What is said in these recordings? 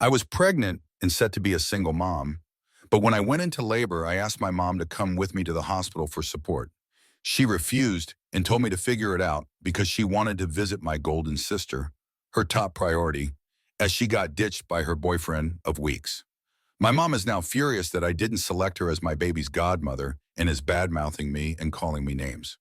I was pregnant and set to be a single mom, but when I went into labor, I asked my mom to come with me to the hospital for support. She refused and told me to figure it out because she wanted to visit my golden sister, her top priority, as she got ditched by her boyfriend of weeks. My mom is now furious that I didn't select her as my baby's godmother and is bad-mouthing me and calling me names.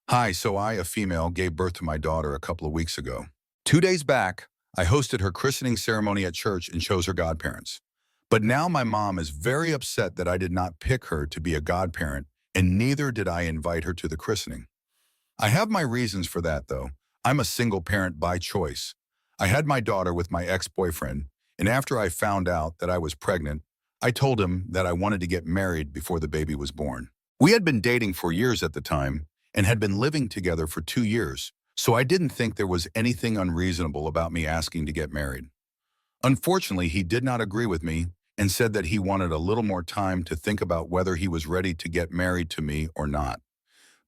Hi, so I, a female, gave birth to my daughter a couple of weeks ago. 2 days back, I hosted her christening ceremony at church and chose her godparents. But now my mom is very upset that I did not pick her to be a godparent, and neither did I invite her to the christening. I have my reasons for that, though. I'm a single parent by choice. I had my daughter with my ex-boyfriend, and after I found out that I was pregnant, I told him that I wanted to get married before the baby was born. We had been dating for years at the time and had been living together for 2 years, so I didn't think there was anything unreasonable about me asking to get married. Unfortunately, he did not agree with me and said that he wanted a little more time to think about whether he was ready to get married to me or not.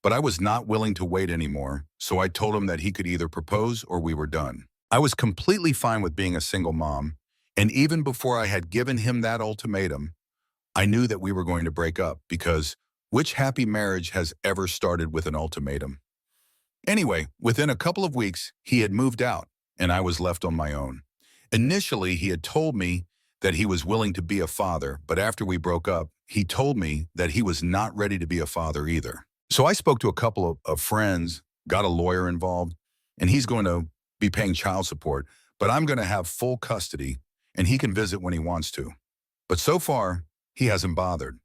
But I was not willing to wait anymore, so I told him that he could either propose or we were done. I was completely fine with being a single mom, and even before I had given him that ultimatum, I knew that we were going to break up because which happy marriage has ever started with an ultimatum? Anyway, within a couple of weeks, he had moved out, and I was left on my own. Initially, he had told me that he was willing to be a father, but after we broke up, he told me that he was not ready to be a father either. So I spoke to a couple of friends, got a lawyer involved, and he's going to be paying child support, but I'm going to have full custody, and he can visit when he wants to. But so far, he hasn't bothered.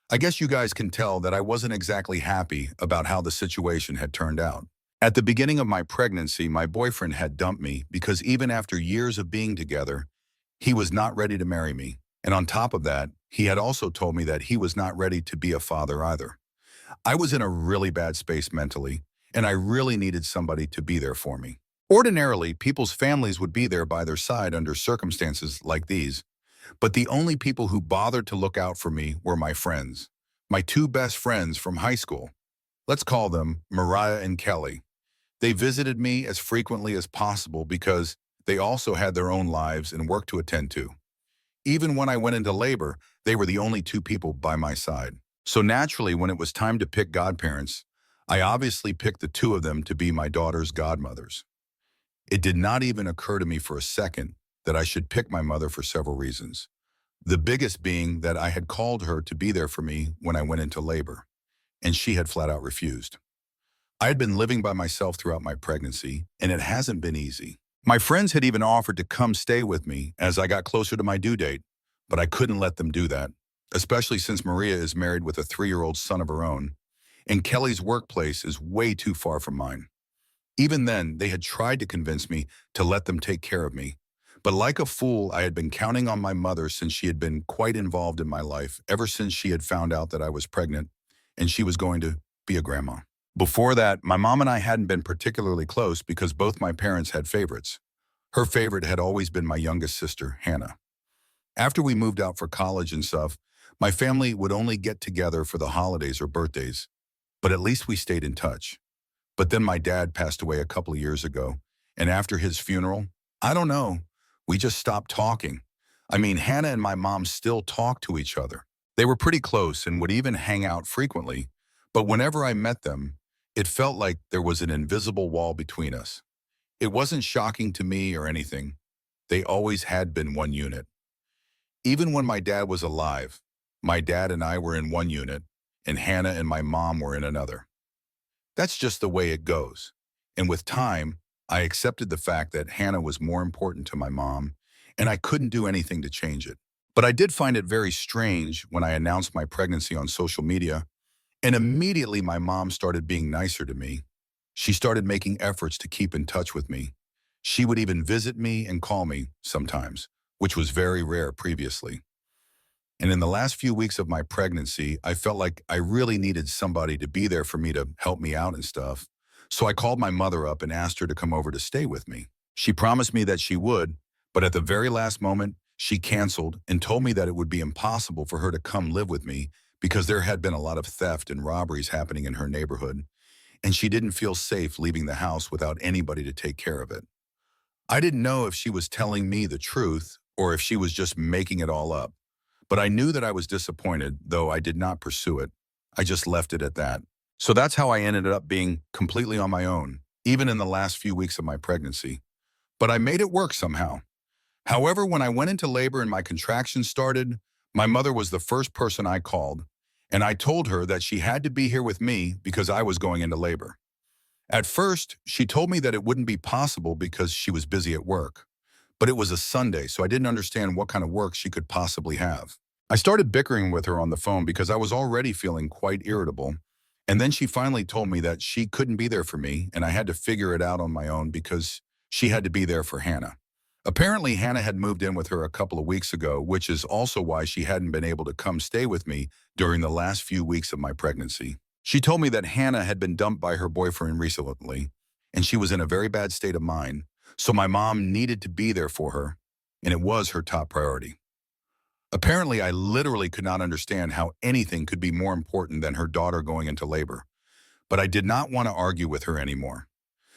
I guess you guys can tell that I wasn't exactly happy about how the situation had turned out. At the beginning of my pregnancy, my boyfriend had dumped me because even after years of being together, he was not ready to marry me. And on top of that, he had also told me that he was not ready to be a father either. I was in a really bad space mentally, and I really needed somebody to be there for me. Ordinarily, people's families would be there by their side under circumstances like these, but the only people who bothered to look out for me were my friends, my two best friends from high school. Let's call them Mariah and Kelly. They visited me as frequently as possible because they also had their own lives and work to attend to. Even when I went into labor, they were the only two people by my side. So naturally, when it was time to pick godparents, I obviously picked the two of them to be my daughter's godmothers. It did not even occur to me for a second that I should pick my mother for several reasons. The biggest being that I had called her to be there for me when I went into labor, and she had flat out refused. I had been living by myself throughout my pregnancy, and it hasn't been easy. My friends had even offered to come stay with me as I got closer to my due date, but I couldn't let them do that, especially since Maria is married with a 3-year-old son of her own, and Kelly's workplace is way too far from mine. Even then, they had tried to convince me to let them take care of me, but like a fool, I had been counting on my mother since she had been quite involved in my life ever since she had found out that I was pregnant and she was going to be a grandma. Before that, my mom and I hadn't been particularly close because both my parents had favorites. Her favorite had always been my youngest sister, Hannah. After we moved out for college and stuff, my family would only get together for the holidays or birthdays, but at least we stayed in touch. But then my dad passed away a couple of years ago, and after his funeral, I don't know, we just stopped talking. I mean, Hannah and my mom still talked to each other. They were pretty close and would even hang out frequently, but whenever I met them, it felt like there was an invisible wall between us. It wasn't shocking to me or anything. They always had been one unit. Even when my dad was alive, my dad and I were in one unit, and Hannah and my mom were in another. That's just the way it goes. And with time, I accepted the fact that Hannah was more important to my mom, and I couldn't do anything to change it. But I did find it very strange when I announced my pregnancy on social media, and immediately my mom started being nicer to me. She started making efforts to keep in touch with me. She would even visit me and call me sometimes, which was very rare previously. And in the last few weeks of my pregnancy, I felt like I really needed somebody to be there for me to help me out and stuff. So I called my mother up and asked her to come over to stay with me. She promised me that she would, but at the very last moment, she canceled and told me that it would be impossible for her to come live with me because there had been a lot of theft and robberies happening in her neighborhood, and she didn't feel safe leaving the house without anybody to take care of it. I didn't know if she was telling me the truth or if she was just making it all up. But I knew that I was disappointed, though I did not pursue it. I just left it at that. So that's how I ended up being completely on my own, even in the last few weeks of my pregnancy. But I made it work somehow. However, when I went into labor and my contractions started, my mother was the first person I called, and I told her that she had to be here with me because I was going into labor. At first, she told me that it wouldn't be possible because she was busy at work. But it was a Sunday, so I didn't understand what kind of work she could possibly have. I started bickering with her on the phone because I was already feeling quite irritable. And then she finally told me that she couldn't be there for me and I had to figure it out on my own because she had to be there for Hannah. Apparently, Hannah had moved in with her a couple of weeks ago, which is also why she hadn't been able to come stay with me during the last few weeks of my pregnancy. She told me that Hannah had been dumped by her boyfriend recently, and she was in a very bad state of mind, so my mom needed to be there for her, and it was her top priority. Apparently, I literally could not understand how anything could be more important than her daughter going into labor, but I did not want to argue with her anymore.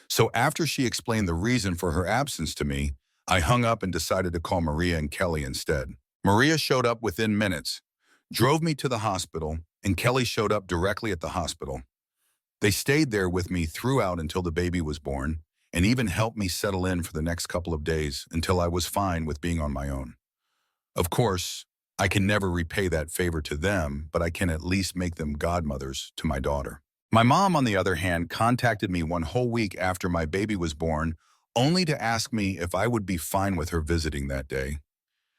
So after she explained the reason for her absence to me, I hung up and decided to call Maria and Kelly instead. Maria showed up within minutes, drove me to the hospital, and Kelly showed up directly at the hospital. They stayed there with me throughout until the baby was born, and even helped me settle in for the next couple of days until I was fine with being on my own. Of course, I can never repay that favor to them, but I can at least make them godmothers to my daughter. My mom, on the other hand, contacted me one whole week after my baby was born, only to ask me if I would be fine with her visiting that day.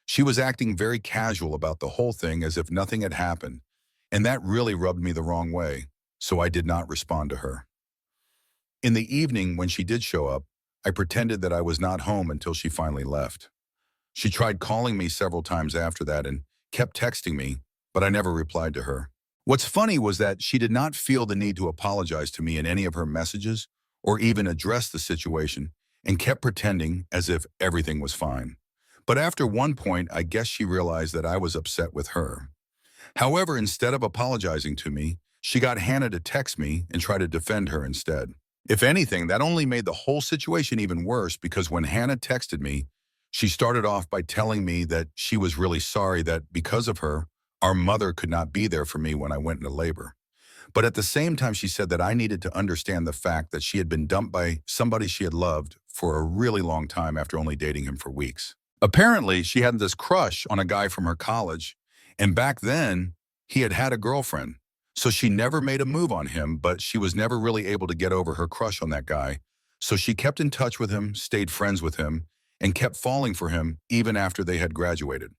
She was acting very casual about the whole thing as if nothing had happened, and that really rubbed me the wrong way, so I did not respond to her. In the evening, when she did show up, I pretended that I was not home until she finally left. She tried calling me several times after that and kept texting me, but I never replied to her. What's funny was that she did not feel the need to apologize to me in any of her messages or even address the situation and kept pretending as if everything was fine. But after one point, I guess she realized that I was upset with her. However, instead of apologizing to me, she got Hannah to text me and try to defend her instead. If anything, that only made the whole situation even worse because when Hannah texted me, she started off by telling me that she was really sorry that because of her, our mother could not be there for me when I went into labor. But at the same time, she said that I needed to understand the fact that she had been dumped by somebody she had loved for a really long time after only dating him for weeks. Apparently, she had this crush on a guy from her college, and back then, he had had a girlfriend. So she never made a move on him, but she was never really able to get over her crush on that guy. So she kept in touch with him, stayed friends with him, and kept falling for him even after they had graduated.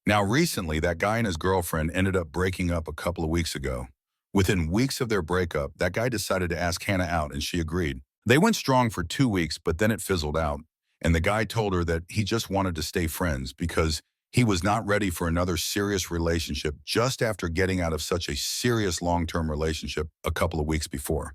Now recently, that guy and his girlfriend ended up breaking up a couple of weeks ago. Within weeks of their breakup, that guy decided to ask Hannah out and she agreed. They went strong for 2 weeks, but then it fizzled out. And the guy told her that he just wanted to stay friends because he was not ready for another serious relationship just after getting out of such a serious long-term relationship a couple of weeks before.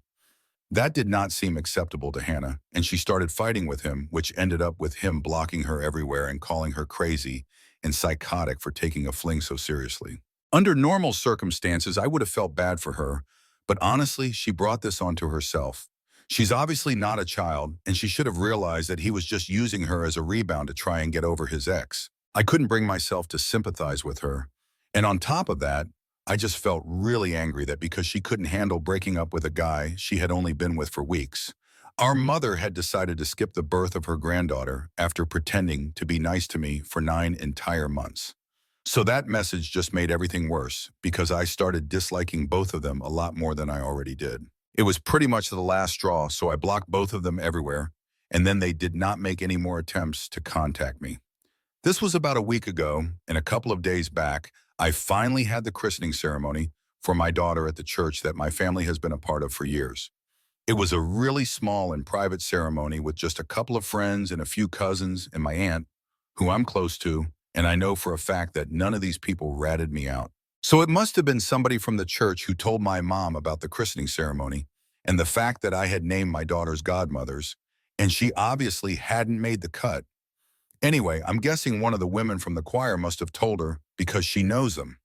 That did not seem acceptable to Hannah, and she started fighting with him, which ended up with him blocking her everywhere and calling her crazy and psychotic for taking a fling so seriously. Under normal circumstances, I would have felt bad for her, but honestly, she brought this onto herself. She's obviously not a child, and she should have realized that he was just using her as a rebound to try and get over his ex. I couldn't bring myself to sympathize with her. And on top of that, I just felt really angry that because she couldn't handle breaking up with a guy she had only been with for weeks, our mother had decided to skip the birth of her granddaughter after pretending to be nice to me for 9 entire months. So that message just made everything worse because I started disliking both of them a lot more than I already did. It was pretty much the last straw, so I blocked both of them everywhere, and then they did not make any more attempts to contact me. This was about a week ago, and a couple of days back, I finally had the christening ceremony for my daughter at the church that my family has been a part of for years. It was a really small and private ceremony with just a couple of friends and a few cousins and my aunt, who I'm close to, and I know for a fact that none of these people ratted me out. So it must have been somebody from the church who told my mom about the christening ceremony and the fact that I had named my daughter's godmothers, and she obviously hadn't made the cut. Anyway, I'm guessing one of the women from the choir must have told her because she knows them.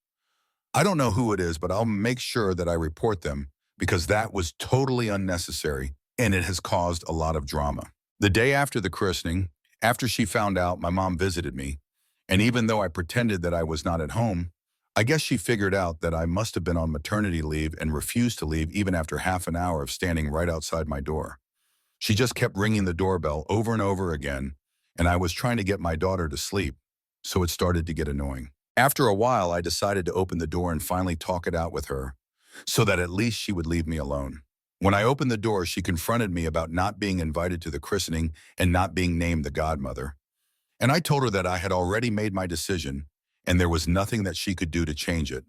I don't know who it is, but I'll make sure that I report them because that was totally unnecessary and it has caused a lot of drama. The day after the christening, after she found out, my mom visited me, And even though I pretended that I was not at home, I guess she figured out that I must have been on maternity leave and refused to leave even after half an hour of standing right outside my door. She just kept ringing the doorbell over and over again, and I was trying to get my daughter to sleep, so it started to get annoying. After a while, I decided to open the door and finally talk it out with her, so that at least she would leave me alone. When I opened the door, she confronted me about not being invited to the christening and not being named the godmother. And I told her that I had already made my decision, and there was nothing that she could do to change it.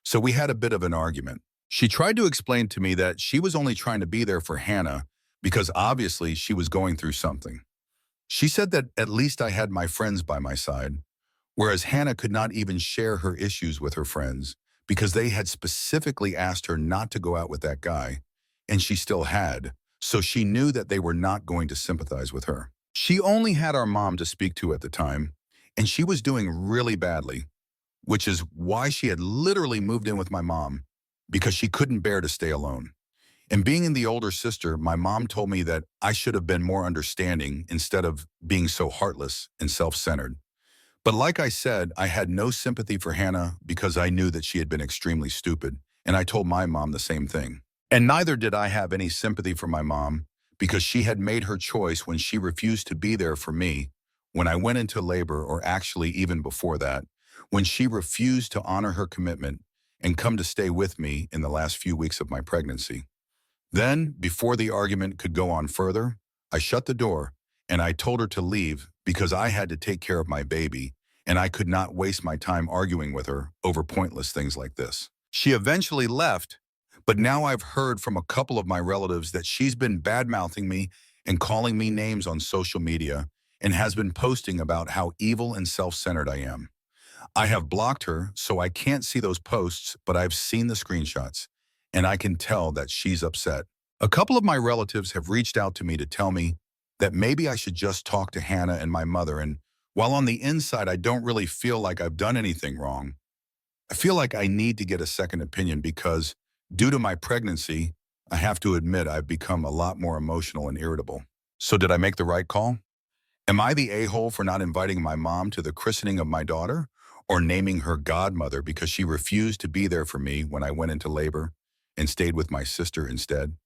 So we had a bit of an argument. She tried to explain to me that she was only trying to be there for Hannah because obviously she was going through something. She said that at least I had my friends by my side, whereas Hannah could not even share her issues with her friends because they had specifically asked her not to go out with that guy, and she still had, so she knew that they were not going to sympathize with her. She only had our mom to speak to at the time, and she was doing really badly, which is why she had literally moved in with my mom, because she couldn't bear to stay alone. And being in the older sister, my mom told me that I should have been more understanding instead of being so heartless and self-centered. But like I said, I had no sympathy for Hannah because I knew that she had been extremely stupid, and I told my mom the same thing. And neither did I have any sympathy for my mom because she had made her choice when she refused to be there for me when I went into labor, or actually even before that, when she refused to honor her commitment and come to stay with me in the last few weeks of my pregnancy. Then, before the argument could go on further, I shut the door and I told her to leave because I had to take care of my baby and I could not waste my time arguing with her over pointless things like this. She eventually left, but now I've heard from a couple of my relatives that she's been bad-mouthing me and calling me names on social media and has been posting about how evil and self-centered I am. I have blocked her, so I can't see those posts, but I've seen the screenshots, and I can tell that she's upset. A couple of my relatives have reached out to me to tell me that maybe I should just talk to Hannah and my mother, and while on the inside I don't really feel like I've done anything wrong, I feel like I need to get a second opinion because, due to my pregnancy, I have to admit I've become a lot more emotional and irritable. So did I make the right call? Am I the a-hole for not inviting my mom to the christening of my daughter, or naming her godmother because she refused to be there for me when I went into labor and stayed with my sister instead?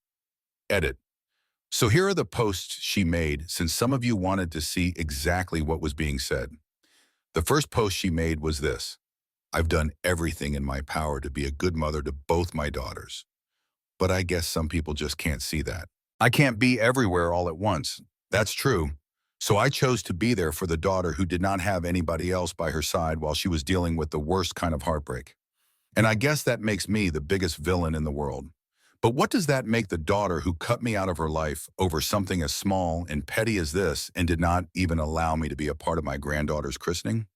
Edit. So here are the posts she made, since some of you wanted to see exactly what was being said. The first post she made was this: I've done everything in my power to be a good mother to both my daughters. But I guess some people just can't see that. I can't be everywhere all at once. That's true. So I chose to be there for the daughter who did not have anybody else by her side while she was dealing with the worst kind of heartbreak. And I guess that makes me the biggest villain in the world. But what does that make the daughter who cut me out of her life over something as small and petty as this and did not even allow me to be a part of my granddaughter's christening?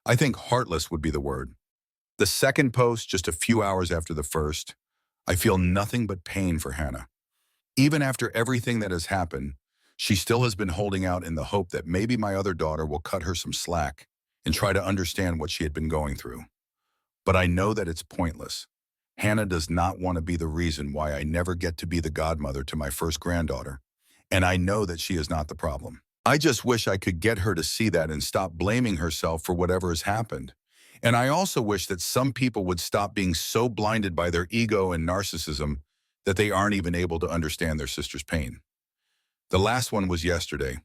I think heartless would be the word. The second post, just a few hours after the first, I feel nothing but pain for Hannah. Even after everything that has happened, she still has been holding out in the hope that maybe my other daughter will cut her some slack and try to understand what she had been going through. But I know that it's pointless. Hannah does not want to be the reason why I never get to be the godmother to my first granddaughter, and I know that she is not the problem. I just wish I could get her to see that and stop blaming herself for whatever has happened. And I also wish that some people would stop being so blinded by their ego and narcissism that they aren't even able to understand their sister's pain. The last one was yesterday.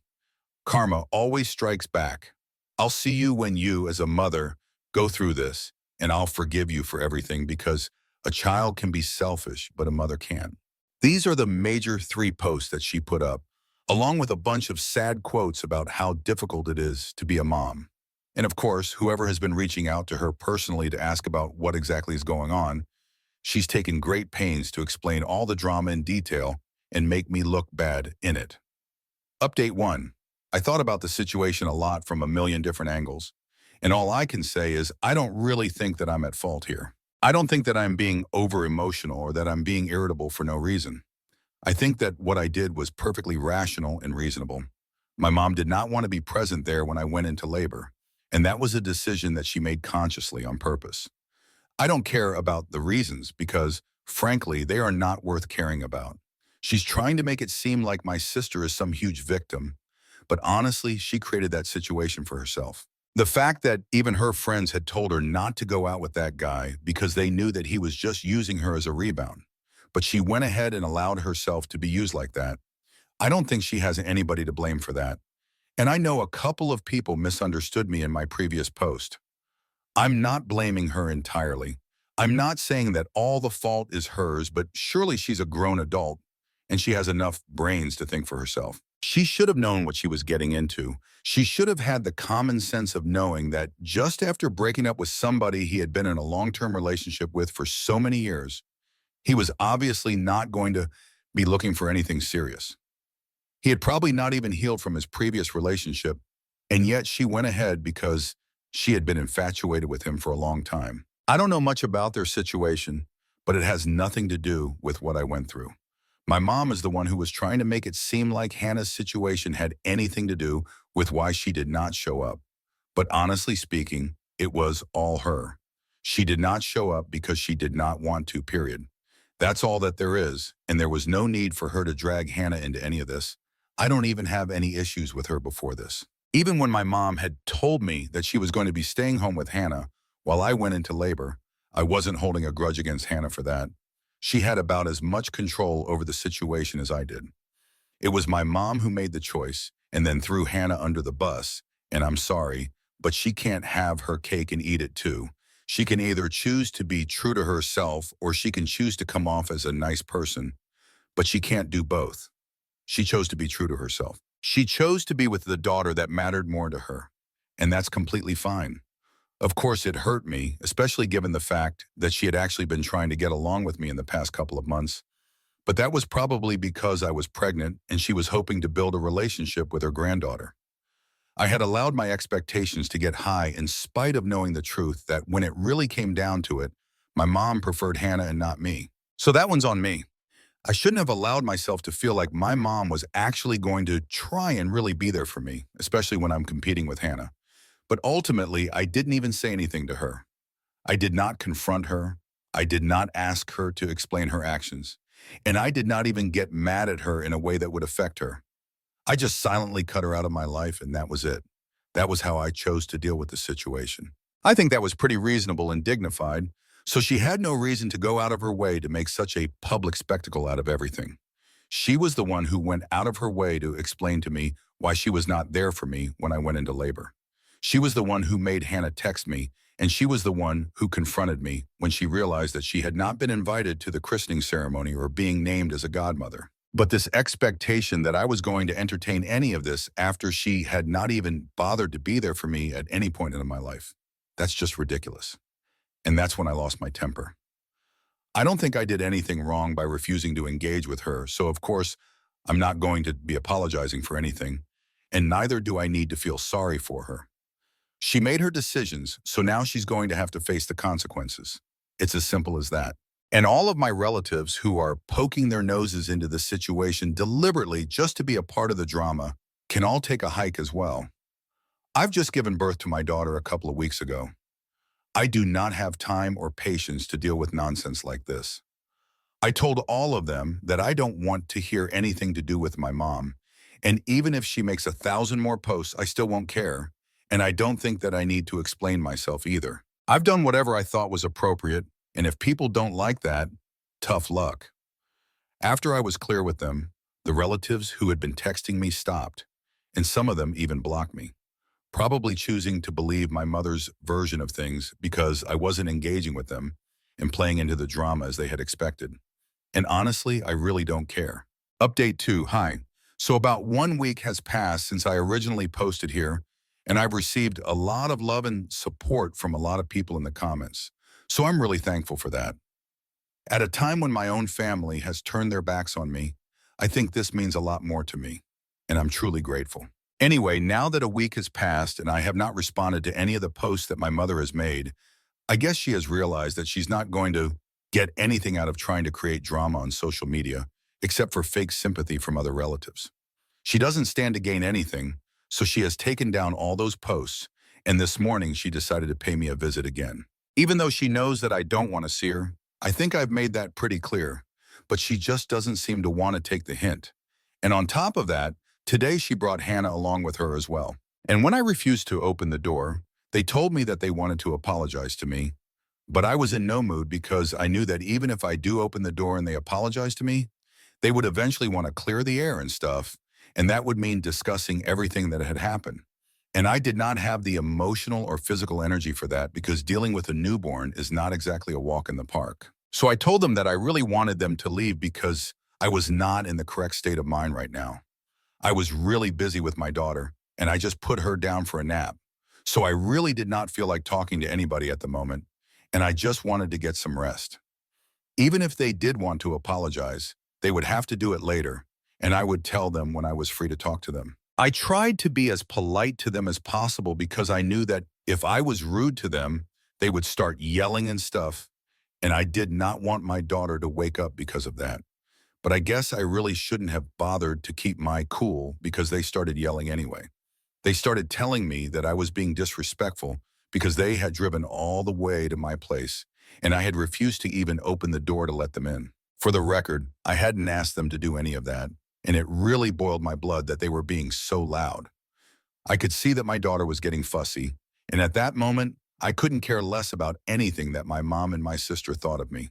Karma always strikes back. I'll see you when you, as a mother, go through this, and I'll forgive you for everything because a child can be selfish, but a mother can't. These are the major 3 posts that she put up, along with a bunch of sad quotes about how difficult it is to be a mom. And of course, whoever has been reaching out to her personally to ask about what exactly is going on, she's taken great pains to explain all the drama in detail and make me look bad in it. Update 1. I thought about the situation a lot from a million different angles, and all I can say is I don't really think that I'm at fault here. I don't think that I'm being over-emotional or that I'm being irritable for no reason. I think that what I did was perfectly rational and reasonable. My mom did not want to be present there when I went into labor, and that was a decision that she made consciously on purpose. I don't care about the reasons because, frankly, they are not worth caring about. She's trying to make it seem like my sister is some huge victim, but honestly, she created that situation for herself. The fact that even her friends had told her not to go out with that guy because they knew that he was just using her as a rebound, but she went ahead and allowed herself to be used like that. I don't think she has anybody to blame for that. And I know a couple of people misunderstood me in my previous post. I'm not blaming her entirely. I'm not saying that all the fault is hers, but surely she's a grown adult and she has enough brains to think for herself. She should have known what she was getting into. She should have had the common sense of knowing that just after breaking up with somebody he had been in a long-term relationship with for so many years, he was obviously not going to be looking for anything serious. He had probably not even healed from his previous relationship, and yet she went ahead because she had been infatuated with him for a long time. I don't know much about their situation, but it has nothing to do with what I went through. My mom is the one who was trying to make it seem like Hannah's situation had anything to do with why she did not show up. But honestly speaking, it was all her. She did not show up because she did not want to, period. That's all that there is, and there was no need for her to drag Hannah into any of this. I don't even have any issues with her before this. Even when my mom had told me that she was going to be staying home with Hannah while I went into labor, I wasn't holding a grudge against Hannah for that. She had about as much control over the situation as I did. It was my mom who made the choice and then threw Hannah under the bus, and I'm sorry, but she can't have her cake and eat it too. She can either choose to be true to herself or she can choose to come off as a nice person, but she can't do both. She chose to be true to herself. She chose to be with the daughter that mattered more to her, and that's completely fine. Of course, it hurt me, especially given the fact that she had actually been trying to get along with me in the past couple of months. But that was probably because I was pregnant and she was hoping to build a relationship with her granddaughter. I had allowed my expectations to get high in spite of knowing the truth that when it really came down to it, my mom preferred Hannah and not me. So that one's on me. I shouldn't have allowed myself to feel like my mom was actually going to try and really be there for me, especially when I'm competing with Hannah. But ultimately, I didn't even say anything to her. I did not confront her. I did not ask her to explain her actions. And I did not even get mad at her in a way that would affect her. I just silently cut her out of my life, and that was it. That was how I chose to deal with the situation. I think that was pretty reasonable and dignified, so she had no reason to go out of her way to make such a public spectacle out of everything. She was the one who went out of her way to explain to me why she was not there for me when I went into labor. She was the one who made Hannah text me, and she was the one who confronted me when she realized that she had not been invited to the christening ceremony or being named as a godmother. But this expectation that I was going to entertain any of this after she had not even bothered to be there for me at any point in my life, that's just ridiculous. And that's when I lost my temper. I don't think I did anything wrong by refusing to engage with her, so of course, I'm not going to be apologizing for anything, and neither do I need to feel sorry for her. She made her decisions, so now she's going to have to face the consequences. It's as simple as that. And all of my relatives who are poking their noses into the situation deliberately just to be a part of the drama can all take a hike as well. I've just given birth to my daughter a couple of weeks ago. I do not have time or patience to deal with nonsense like this. I told all of them that I don't want to hear anything to do with my mom, and even if she makes 1,000 more posts, I still won't care, and I don't think that I need to explain myself either. I've done whatever I thought was appropriate, and if people don't like that, tough luck. After I was clear with them, the relatives who had been texting me stopped, and some of them even blocked me, probably choosing to believe my mother's version of things because I wasn't engaging with them and playing into the drama as they had expected. And honestly, I really don't care. Update 2, hi. So about 1 week has passed since I originally posted here, and I've received a lot of love and support from a lot of people in the comments. So I'm really thankful for that. At a time when my own family has turned their backs on me, I think this means a lot more to me, and I'm truly grateful. Anyway, now that a week has passed and I have not responded to any of the posts that my mother has made, I guess she has realized that she's not going to get anything out of trying to create drama on social media, except for fake sympathy from other relatives. She doesn't stand to gain anything, so she has taken down all those posts, and this morning she decided to pay me a visit again. Even though she knows that I don't want to see her, I think I've made that pretty clear, but she just doesn't seem to want to take the hint. And on top of that, today she brought Hannah along with her as well. And when I refused to open the door, They told me that they wanted to apologize to me, but I was in no mood because I knew that even if I do open the door and they apologize to me, they would eventually want to clear the air and stuff, and that would mean discussing everything that had happened. And I did not have the emotional or physical energy for that because dealing with a newborn is not exactly a walk in the park. So I told them that I really wanted them to leave because I was not in the correct state of mind right now. I was really busy with my daughter, and I just put her down for a nap. So I really did not feel like talking to anybody at the moment, and I just wanted to get some rest. Even if they did want to apologize, they would have to do it later, and I would tell them when I was free to talk to them. I tried to be as polite to them as possible because I knew that if I was rude to them, they would start yelling and stuff, and I did not want my daughter to wake up because of that. But I guess I really shouldn't have bothered to keep my cool because they started yelling anyway. They started telling me that I was being disrespectful because they had driven all the way to my place, and I had refused to even open the door to let them in. For the record, I hadn't asked them to do any of that, and it really boiled my blood that they were being so loud. I could see that my daughter was getting fussy, and at that moment, I couldn't care less about anything that my mom and my sister thought of me.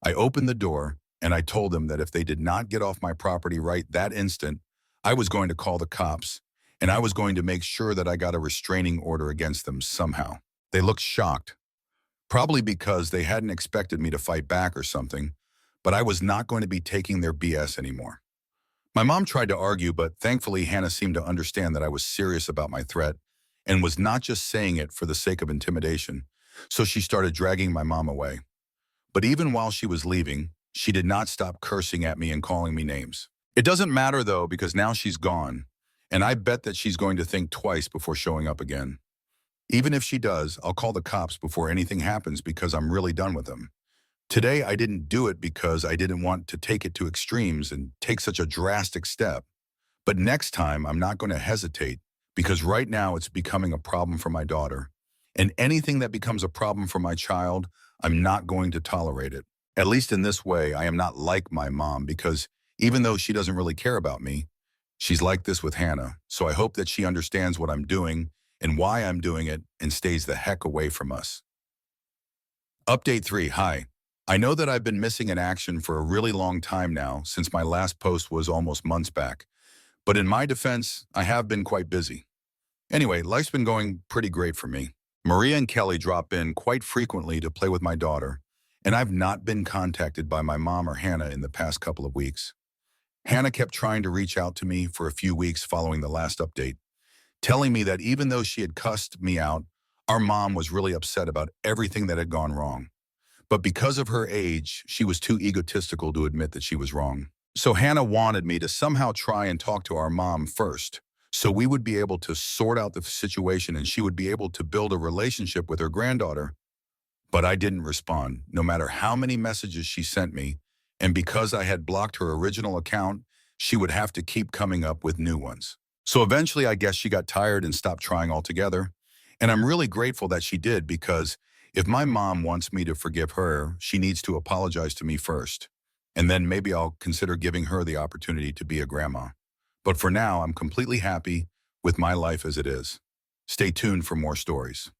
I opened the door, and I told them that if they did not get off my property right that instant, I was going to call the cops, and I was going to make sure that I got a restraining order against them somehow. They looked shocked, probably because they hadn't expected me to fight back or something, but I was not going to be taking their BS anymore. My mom tried to argue, but thankfully Hannah seemed to understand that I was serious about my threat and was not just saying it for the sake of intimidation, so she started dragging my mom away. But even while she was leaving, she did not stop cursing at me and calling me names. It doesn't matter though, because now she's gone, and I bet that she's going to think twice before showing up again. Even if she does, I'll call the cops before anything happens because I'm really done with them. Today, I didn't do it because I didn't want to take it to extremes and take such a drastic step. But next time, I'm not going to hesitate because right now it's becoming a problem for my daughter. And anything that becomes a problem for my child, I'm not going to tolerate it. At least in this way, I am not like my mom because even though she doesn't really care about me, she's like this with Hannah. So I hope that she understands what I'm doing and why I'm doing it and stays the heck away from us. Update 3. Hi. I know that I've been missing in action for a really long time now since my last post was almost months back. But in my defense, I have been quite busy. Anyway, life's been going pretty great for me. Maria and Kelly drop in quite frequently to play with my daughter, and I've not been contacted by my mom or Hannah in the past couple of weeks. Hannah kept trying to reach out to me for a few weeks following the last update, telling me that even though she had cussed me out, our mom was really upset about everything that had gone wrong. But because of her age, she was too egotistical to admit that she was wrong. So Hannah wanted me to somehow try and talk to our mom first, so we would be able to sort out the situation and she would be able to build a relationship with her granddaughter. But I didn't respond, no matter how many messages she sent me, and because I had blocked her original account, she would have to keep coming up with new ones. So eventually I guess she got tired and stopped trying altogether. And I'm really grateful that she did because if my mom wants me to forgive her, she needs to apologize to me first. And then maybe I'll consider giving her the opportunity to be a grandma. But for now, I'm completely happy with my life as it is. Stay tuned for more stories.